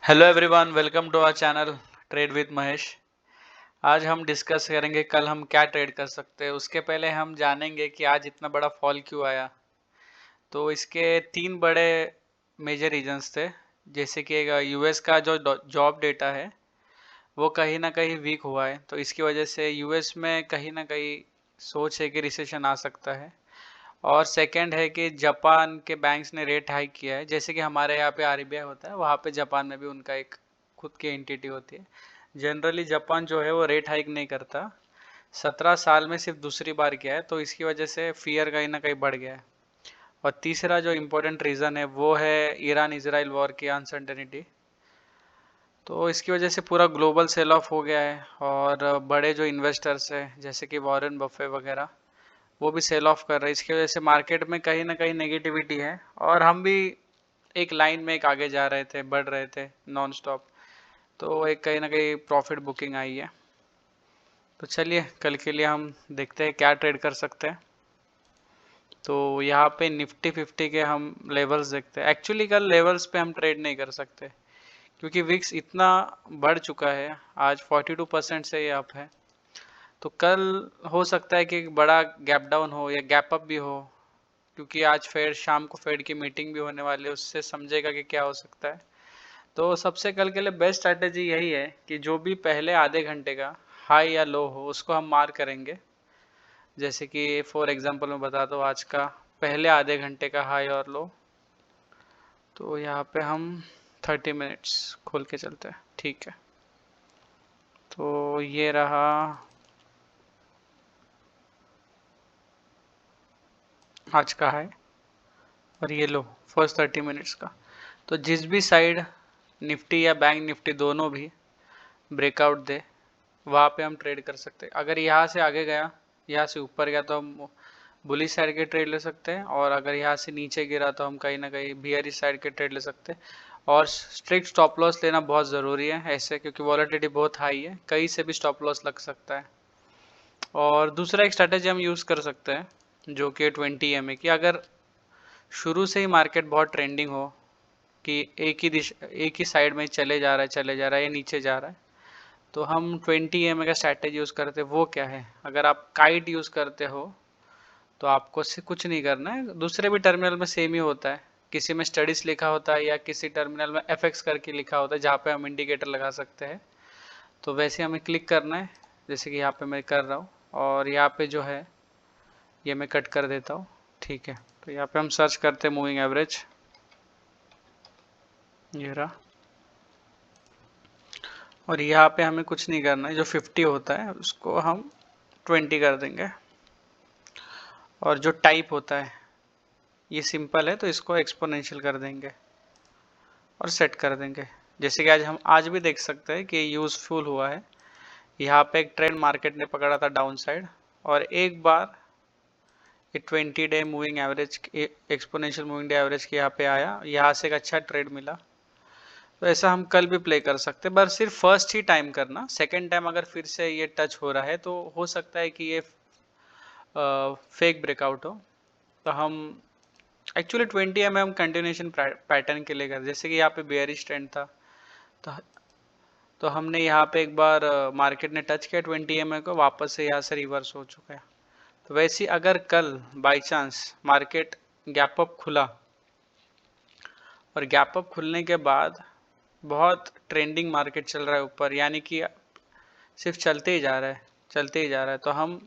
Hello everyone, welcome to our channel trade with Mahesh. आज हम discuss करेंगे कल हम क्या ट्रेड कर सकते हैं। उसके पहले हम जानेंगे कि आज इतना बड़ा फॉल क्यों आया। तो इसके तीन बड़े मेजर रीजंस थे। जैसे कि यूएस का जो जॉब डेटा है वो कहीं ना कहीं वीक हुआ है, तो इसकी वजह से यूएस में कहीं ना कहीं सोच है कि रिसेशन आ सकता है। और सेकंड है कि जापान के बैंक्स ने रेट हाइक किया है। जैसे कि हमारे यहाँ पे आरबीआई होता है, वहाँ पे जापान में भी उनका एक खुद की एंटिटी होती है। जनरली जापान जो है वो रेट हाइक नहीं करता। 17 साल में सिर्फ दूसरी बार किया है, तो इसकी वजह से फियर कहीं ना कहीं बढ़ गया है। और तीसरा जो इम्पोर्टेंट रीज़न है वो है ईरान इजराइल वॉर की अनसर्टेनिटी। तो इसकी वजह से पूरा ग्लोबल सेल ऑफ हो गया है। और बड़े जो इन्वेस्टर्स हैं जैसे कि वॉरेन बफे वगैरह, वो भी सेल ऑफ कर रहे हैं। इसकी वजह से मार्केट में कहीं ना कहीं नेगेटिविटी है, और हम भी एक लाइन में एक आगे जा रहे थे, बढ़ रहे थे नॉन स्टॉप। तो एक कहीं ना कहीं प्रॉफिट बुकिंग आई है। तो चलिए कल के लिए हम देखते हैं क्या ट्रेड कर सकते हैं। तो यहाँ पे निफ्टी 50 के हम लेवल्स देखते हैं। एक्चुअली कल लेवल्स पे हम ट्रेड नहीं कर सकते, क्योंकि विक्स इतना बढ़ चुका है। आज 42% से ये अप है। तो कल हो सकता है कि एक बड़ा गैप डाउन हो या गैप अप भी हो, क्योंकि आज फेड शाम को फेड की मीटिंग भी होने वाली है, उससे समझेगा कि क्या हो सकता है। तो सबसे कल के लिए बेस्ट स्ट्रैटेजी यही है कि जो भी पहले आधे घंटे का हाई या लो हो उसको हम मार करेंगे। जैसे कि फॉर एग्जांपल मैं बता दूँ आज का पहले आधे घंटे का हाई और लो। तो यहाँ पे हम 30 मिनट्स खोल के चलते हैं, ठीक है। तो ये रहा आज का हाई और ये लो फर्स्ट 30 मिनट्स का। तो जिस भी साइड निफ्टी या बैंक निफ्टी दोनों भी ब्रेकआउट दे, वहाँ पे हम ट्रेड कर सकते हैं। अगर यहाँ से आगे गया, यहाँ से ऊपर गया, तो हम बुलिश साइड के ट्रेड ले सकते हैं। और अगर यहाँ से नीचे गिरा तो हम कहीं ना कहीं बियरिश साइड के ट्रेड ले सकते हैं। और स्ट्रिक्ट स्टॉप लॉस लेना बहुत ज़रूरी है ऐसे, क्योंकि वॉलेटिलिटी बहुत हाई है, कहीं से भी स्टॉप लॉस लग सकता है। और दूसरा एक स्ट्रैटेजी हम यूज़ कर सकते हैं जो कि 20 EMA की। अगर शुरू से ही मार्केट बहुत ट्रेंडिंग हो कि एक ही साइड में चले जा रहा है, चले जा रहा है, या नीचे जा रहा है, तो हम 20 EMA का स्ट्रैटेजी यूज़ करते हैं। वो क्या है? अगर आप काइट यूज़ करते हो तो आपको से कुछ नहीं करना है। दूसरे भी टर्मिनल में सेम ही होता है। किसी में स्टडीज लिखा होता है या किसी टर्मिनल में एफएक्स करके लिखा होता है, जहाँ पे हम इंडिकेटर लगा सकते हैं। तो वैसे हमें क्लिक करना है, जैसे कि यहाँ पे मैं कर रहा हूँ। और यहाँ पे जो है ये मैं कट कर देता हूँ, ठीक है। तो यहाँ पे हम सर्च करते हैं मूविंग एवरेज, ये रहा। और यहाँ पे हमें कुछ नहीं करना है, जो 50 होता है उसको हम 20 कर देंगे। और जो टाइप होता है ये सिंपल है, तो इसको एक्सपोनेंशियल कर देंगे और सेट कर देंगे। जैसे कि हम आज भी देख सकते हैं कि यूजफुल हुआ है। यहाँ पे एक ट्रेंड मार्केट ने पकड़ा था डाउन साइड, और एक बार ये 20 day moving average, exponential moving day average के यहाँ पे आया, यहाँ से एक अच्छा ट्रेड मिला। तो ऐसा हम कल भी प्ले कर सकते हैं, बस सिर्फ फर्स्ट ही टाइम करना। सेकेंड टाइम अगर फिर से ये टच हो रहा है तो हो सकता है कि ये फेक ब्रेकआउट हो। तो हम एक्चुअली 20 हम कंटिन्यूशन पैटर्न के लिए कर, जैसे कि यहाँ पे बेयरिश ट्रेंड था। तो हमने यहाँ पे एक बार मार्केट ने टच किया 20 EMA को, वापस से यहाँ से रिवर्स हो चुका है। तो वैसे अगर कल by chance market gap up खुला, और गैप अप खुलने के बाद बहुत ट्रेंडिंग मार्केट चल रहा है ऊपर, यानी कि सिर्फ चलते ही जा रहा है, चलते ही जा रहा है, तो हम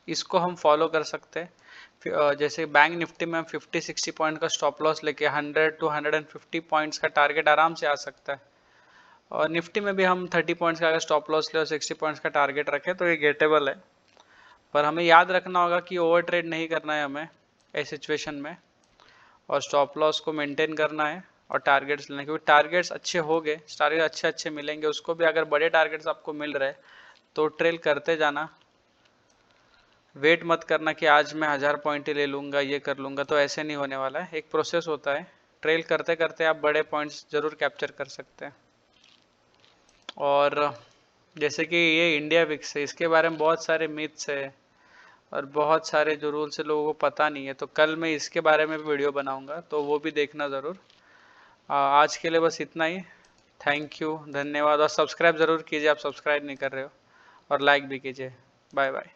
इसको हम फॉलो कर सकते हैं। जैसे बैंक निफ्टी में 50-60 पॉइंट का स्टॉप लॉस लेके 100 to 150 पॉइंट्स का टारगेट आराम से आ सकता है। और निफ्टी में भी हम 30 पॉइंट्स का अगर स्टॉप लॉस ले और 60 पॉइंट्स का टारगेट रखें तो ये गेटेबल है। पर हमें याद रखना होगा कि ओवर ट्रेड नहीं करना है हमें इस सिचुएशन में, और स्टॉप लॉस को मेंटेन करना है और टारगेट्स लेना, क्योंकि टारगेट्स अच्छे हो गए, टारगेट अच्छे अच्छे मिलेंगे। उसको भी अगर बड़े टारगेट्स आपको मिल रहे तो ट्रेल करते जाना। वेट मत करना कि आज मैं 1000 पॉइंट ही ले लूँगा, ये कर लूँगा, तो ऐसे नहीं होने वाला है। एक प्रोसेस होता है, ट्रेल करते करते आप बड़े पॉइंट्स जरूर कैप्चर कर सकते हैं। और जैसे कि ये इंडिया विक्स है, इसके बारे में बहुत सारे मिथ्स है और बहुत सारे जो रूल्स है लोगों को पता नहीं है। तो कल मैं इसके बारे में भी वीडियो बनाऊंगा, तो वो भी देखना ज़रूर। आज के लिए बस इतना ही। थैंक यू, धन्यवाद। और सब्सक्राइब ज़रूर कीजिए, आप सब्सक्राइब नहीं कर रहे हो, और लाइक भी कीजिए। Bye bye.